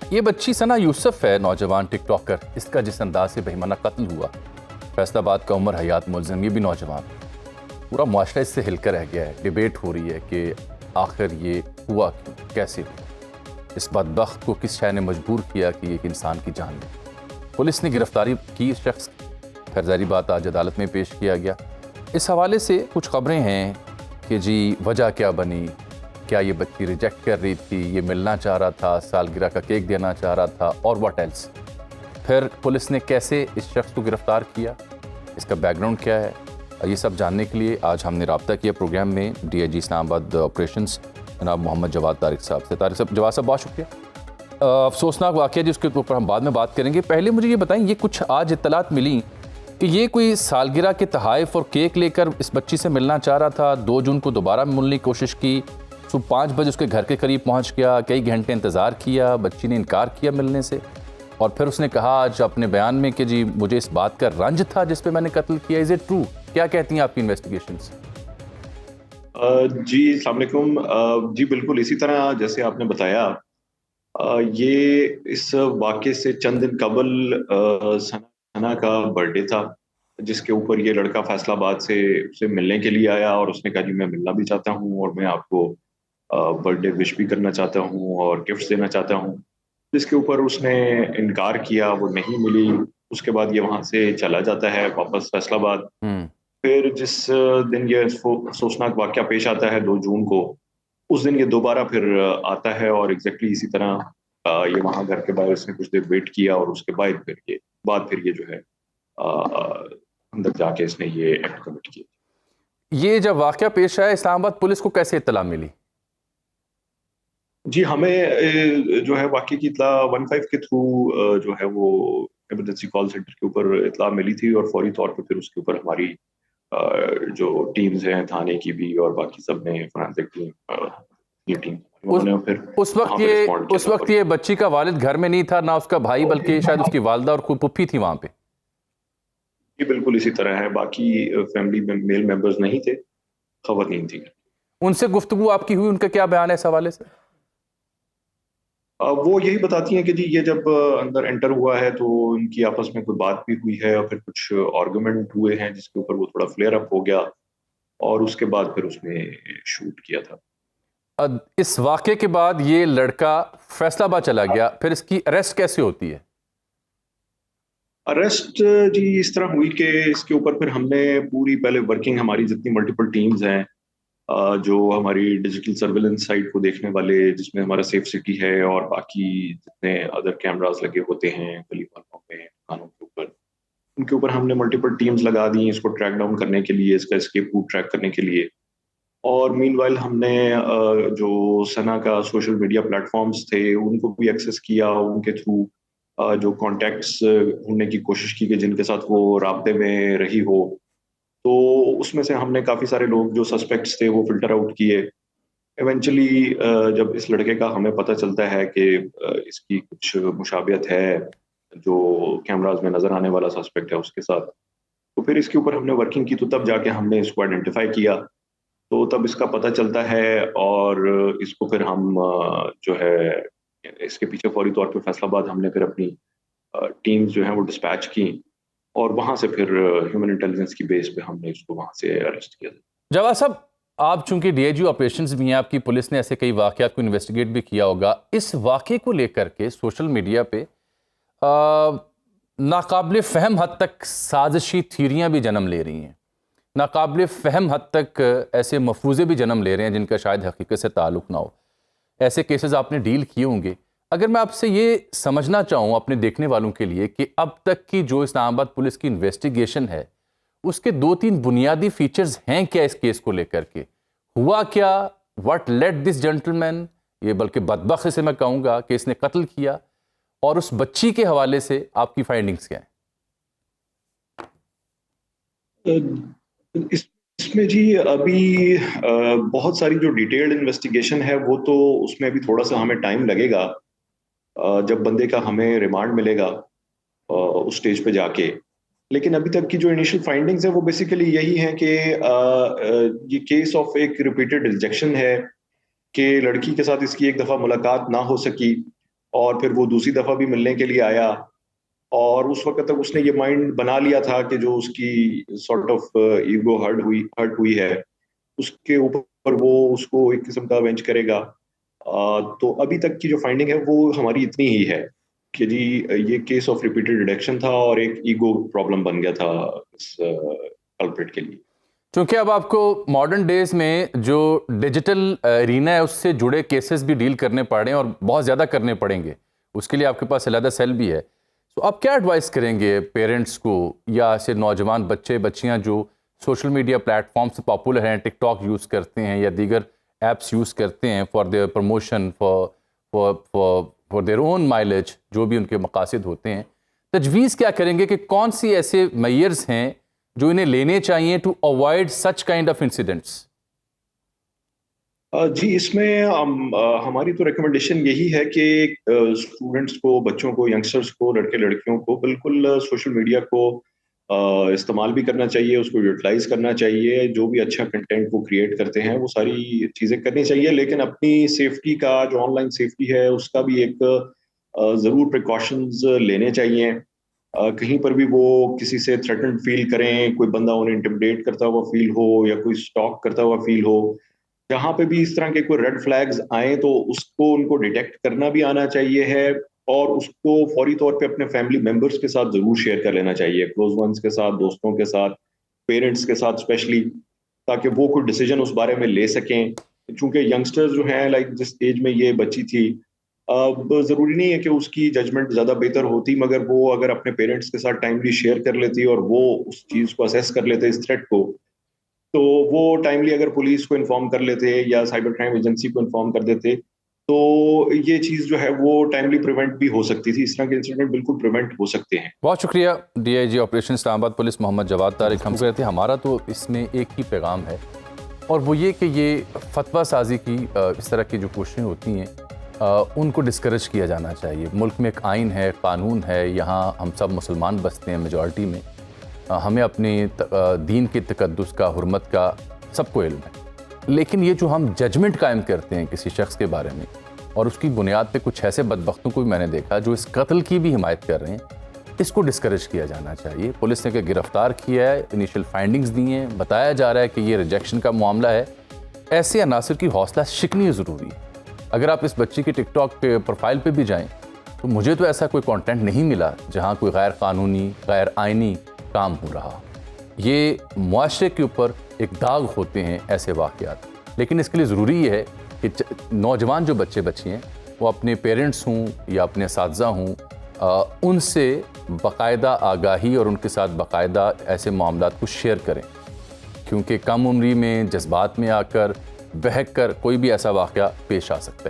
ये बच्ची सना यूसुफ है, नौजवान टिकटॉकर। इसका जिस अंदाज से बेईमाना कत्ल हुआ, फैसलाबाद का उमर हयात मुलजिम, ये भी नौजवान। पूरा मुआशरा इससे हिलकर रह गया है। डिबेट हो रही है कि आखिर ये हुआ क्यों, कैसे हुआ, इस बदबख्त को किस शय ने मजबूर किया कि एक इंसान की जान ले। पुलिस ने गिरफ्तारी की शख्स, फिर ज़ाहिर बात आज अदालत में पेश किया गया। इस हवाले से कुछ खबरें हैं कि जी वजह क्या बनी, क्या ये बच्ची रिजेक्ट कर रही थी, ये मिलना चाह रहा था, सालगिरह का केक देना चाह रहा था, और व्हाट एल्स। फिर पुलिस ने कैसे इस शख्स को गिरफ्तार किया, इसका बैकग्राउंड क्या है, ये सब जानने के लिए आज हमने रब्ता किया प्रोग्राम में DIG इस्लामाबाद ऑपरेशंस जनाब मोहम्मद जवाद तारिक साहब से। तारिक साहब, जवाद साहब बहुत शुक्रिया। अफसोसनाक वाक़या जिसके ऊपर हम बाद में बात करेंगे। पहले मुझे ये बताएं, ये कुछ आज इत्तलात मिली कि ये कोई सालगिरह के तहाइफ और केक लेकर इस बच्ची से मिलना चाह रहा था। 2 जून को दोबारा मिलने की कोशिश की, सुबह 5 बजे उसके घर के करीब पहुंच गया, कई घंटे इंतज़ार किया, बच्ची ने इनकार किया मिलने से, और फिर उसने कहा आज अपने बयान में कि जी मुझे इस बात का रंज था जिस पे मैंने कत्ल किया। Is it true? क्या कहती हैं आपकी इन्वेस्टिगेशंस? जी अस्सलाम वालेकुम। जी बिल्कुल इसी तरह जैसे आपने बताया, ये इस वाक़े से चंद दिन कबल सना का बर्थडे था, जिसके ऊपर ये लड़का फैसलाबाद से उसे मिलने के लिए आया और उसने कहा जी मैं मिलना भी चाहता हूँ और मैं आपको बर्थडे विश भी करना चाहता हूँ और गिफ्ट्स देना चाहता हूँ। जिसके ऊपर उसने इनकार किया, वो नहीं मिली। उसके बाद ये वहाँ से चला जाता है वापस फैसलाबाद। फिर जिस दिन ये अफसोसनाक वाक़या पेश आता है 2 जून को, उस दिन ये दोबारा फिर आता है और एग्ज़ैक्टली इसी तरह ये वहाँ घर के बाहर इसने कुछ देर वेट किया और उसके बाद फिर ये जो है अंदर जाके इसने ये एक्ट कमिट किया। ये जब वाक़या पेश आया, इस्लामाबाद पुलिस को कैसे इत्तला मिली? जी, हमें जो है वाक़ये की इत्तला 15 के थ्रू जो है वो इमरजेंसी कॉल सेंटर के ऊपर इत्तला मिली थी और फौरी तौर पे फिर उसके ऊपर हमारी जो टीम्स हैं थाने की भी और बाकी सब ने फोरेंसिक टीम ये टीम उन्होंने फिर उस वक्त ये बच्ची का वालिद घर में नहीं था, ना उसका भाई, बल्कि शायद उसकी वालदा और फूफी थी वहां पे। ये बिल्कुल इसी तरह है। बाकी फैमिली में मेल मेंबर्स नहीं थे, खवातीन थी। उनसे गुफ्तगू आपकी हुई, उनका क्या बयान है इस हवाले से? वो यही बताती हैं कि जी ये जब अंदर एंटर हुआ है तो इनकी आपस में कोई बात भी हुई है और फिर कुछ आर्गुमेंट हुए हैं जिसके ऊपर वो थोड़ा फ्लेयर अप हो गया और उसके बाद फिर उसने शूट किया था। इस वाक़े के बाद ये लड़का फैसलाबाद चला गया, फिर इसकी अरेस्ट कैसे होती है? अरेस्ट जी इस तरह हुई कि इसके ऊपर फिर हमने पूरी पहले वर्किंग हमारी जितनी मल्टीपल टीम्स हैं, जो हमारी डिजिटल सर्विलेंस साइट को देखने वाले, जिसमें हमारा सेफ सिटी है और बाकी जितने अदर कैमरास लगे होते हैं गली मोहल्लों में, दुकानों के ऊपर, उनके ऊपर हमने मल्टीपल टीम्स लगा दी इसको ट्रैक डाउन करने के लिए, इसका एस्केप रूट ट्रैक करने के लिए। और मीनवाइल हमने जो सना का सोशल मीडिया प्लेटफॉर्म्स थे उनको भी एक्सेस किया, उनके थ्रू जो कॉन्टैक्ट्स ढूंढने की कोशिश की कि जिनके साथ वो राब्ते में रही हो, तो उसमें से हमने काफ़ी सारे लोग जो सस्पेक्ट्स थे वो फ़िल्टर आउट किए। इवेंचुअली जब इस लड़के का हमें पता चलता है कि इसकी कुछ मुशाबियत है, जो कैमराज़ में नज़र आने वाला सस्पेक्ट है उसके साथ, तो फिर इसके ऊपर हमने वर्किंग की, तो तब जाके हमने इसको आइडेंटिफ़ाई किया। तो तब इसका पता चलता है और इसको फिर हम जो है इसके पीछे फौरी तौर पे फैसलाबाद हमने फिर अपनी टीम्स जो हैं वो डिस्पैच की और वहाँ से फिर ह्यूमन इंटेलिजेंस की बेस पे हमने इसको वहाँ से अरेस्ट किया। जवाब साहब, आप चूंकि DIG ऑपरेशंस भी हैं, आपकी पुलिस ने ऐसे कई वाक़यात को इन्वेस्टिगेट भी किया होगा। इस वाक़े को लेकर के सोशल मीडिया पे नाकाबिल फ़हम हद तक साजिशी थ्योरियाँ भी जन्म ले रही हैं, नाकाबिल फ़हम हद तक ऐसे मफरूज़े भी जन्म ले रहे हैं जिनका शायद हकीकत से ताल्लुक़ ना हो। ऐसे केसेस आपने डील किए होंगे। अगर मैं आपसे ये समझना चाहूँ अपने देखने वालों के लिए कि अब तक की जो इस्लामाबाद पुलिस की इन्वेस्टिगेशन है, उसके 2-3 बुनियादी फीचर्स हैं क्या इस केस को लेकर के? हुआ क्या? व्हाट लेड दिस जेंटलमैन, ये बल्कि बदबख्त से मैं कहूँगा कि इसने कत्ल किया, और उस बच्ची के हवाले से आपकी फाइंडिंग्स क्या हैं? इसमें जी अभी बहुत सारी जो डिटेल्ड इन्वेस्टिगेशन है वो तो उसमें अभी थोड़ा सा हमें टाइम लगेगा, जब बंदे का हमें रिमांड मिलेगा उस स्टेज पे जाके। लेकिन अभी तक की जो इनिशियल फाइंडिंग्स है वो बेसिकली यही है कि ये केस ऑफ एक रिपीटेड रिजेक्शन है कि लड़की के साथ इसकी एक दफ़ा मुलाकात ना हो सकी और फिर वो दूसरी दफ़ा भी मिलने के लिए आया, और उस वक़्त तक उसने ये माइंड बना लिया था कि जो उसकी सॉर्ट ऑफ ईगो हर्ट हुई है, उसके ऊपर वो उसको एक किस्म का अवेंज करेगा। तो अभी तक की जो फाइंडिंग है वो हमारी इतनी ही है कि जी ये केस ऑफ रिपीटेड रिडक्शन था और एक ईगो प्रॉब्लम बन गया था इस कल्प्रिट के लिए। क्योंकि अब आपको मॉडर्न डेज में जो डिजिटल एरिना है उससे जुड़े केसेस भी डील करने पड़ रहे हैं और बहुत ज़्यादा करने पड़ेंगे, उसके लिए आपके पास अलहदा सेल भी है। तो आप क्या एडवाइस करेंगे पेरेंट्स को या ऐसे नौजवान बच्चे बच्चियां जो सोशल मीडिया प्लेटफॉर्म से पॉपुलर हैं, टिकटॉक यूज़ करते हैं या दीगर ऐप्स यूज़ करते हैं for their promotion, for their own mileage, जो भी उनके मकासद होते हैं, तजवीज़ क्या करेंगे कि कौन सी ऐसे मेयर्स हैं जो इन्हें लेने चाहिए to avoid such kind of incidents? जी, इसमें हमारी तो रिकमेंडेशन यही है कि स्टूडेंट्स को, बच्चों को, यंगस्टर्स को, लड़के लड़कियों को बिल्कुल सोशल मीडिया को इस्तेमाल भी करना चाहिए, उसको यूटिलाइज करना चाहिए। जो भी अच्छा कंटेंट वो क्रिएट करते हैं वो सारी चीज़ें करनी चाहिए, लेकिन अपनी सेफ्टी का, जो ऑनलाइन सेफ्टी है उसका भी एक ज़रूर प्रिकॉशंस लेने चाहिए। कहीं पर भी वो किसी से थ्रेटन्ड फील करें, कोई बंदा उन्हें इंटिमिडेट करता हुआ फील हो या कोई स्टॉक करता हुआ फील हो, जहाँ पे भी इस तरह के कोई रेड फ्लैग्स आए तो उसको उनको डिटेक्ट करना भी आना चाहिए है, और उसको फौरी तौर पे अपने फैमिली मेंबर्स के साथ ज़रूर शेयर कर लेना चाहिए, क्लोज वंस के साथ, दोस्तों के साथ, पेरेंट्स के साथ स्पेशली, ताकि वो कोई डिसीजन उस बारे में ले सकें। चूंकि यंगस्टर्स जो हैं, लाइक जिस एज में ये बच्ची थी, अब ज़रूरी नहीं है कि उसकी जजमेंट ज़्यादा बेहतर होती, मगर वो अगर अपने पेरेंट्स के साथ टाइमली शेयर कर लेती और वो उस चीज़ को असेस कर लेते, इस थ्रेट को, तो वो टाइमली अगर पुलिस को इन्फॉर्म कर लेते या साइबर क्राइम एजेंसी को इन्फॉर्म कर देते, तो ये चीज़ जो है वो टाइमली प्रिवेंट भी हो सकती थी। इस तरह के इंसिडेंट बिल्कुल प्रिवेंट हो सकते हैं। बहुत शुक्रिया DIG operation Islamabad police Mohammad Jawad Tariq हम कहते हैं। हमारा तो इसमें एक ही पैगाम है, और वो ये कि ये फतवा साजी की इस तरह की जो कोशिशें होती हैं उनको डिस्करेज किया जाना चाहिए। मुल्क में एक आइन है, कानून है, यहाँ हम सब मुसलमान बसते हैं मेजॉरिटी में, हमें अपने दीन के तकद्दुस का, हुर्मत का सबको इल्म है, लेकिन ये जो हम जजमेंट कायम करते हैं किसी शख्स के बारे में, और उसकी बुनियाद पे कुछ ऐसे बदबख्तों को भी मैंने देखा जो इस कत्ल की भी हिमायत कर रहे हैं, इसको डिस्करेज किया जाना चाहिए। पुलिस ने गिरफ्तार किया है, इनिशियल फाइंडिंग्स दी हैं, बताया जा रहा है कि ये रिजेक्शन का मामला है। ऐसे अनासर की हौसला शिकनी ज़रूरी है। अगर आप इस बच्ची के टिकटॉक पे प्रोफाइल पे भी जाएं, तो मुझे तो ऐसा कोई कंटेंट नहीं मिला जहां कोई गैर कानूनी, गैर आइनी काम हो रहा। ये मुआशरे के ऊपर एक दाग होते हैं ऐसे वाक़यात, लेकिन इसके लिए ज़रूरी है कि नौजवान जो बच्चे बच्ची हैं वो अपने पेरेंट्स हों या अपने असातिज़ा हों, उनसे बाकायदा आगाही और उनके साथ बाकायदा ऐसे मामलात को शेयर करें, क्योंकि कम उम्री में जज्बात में आकर बहक कर कोई भी ऐसा वाक़या पेश आ सकता है।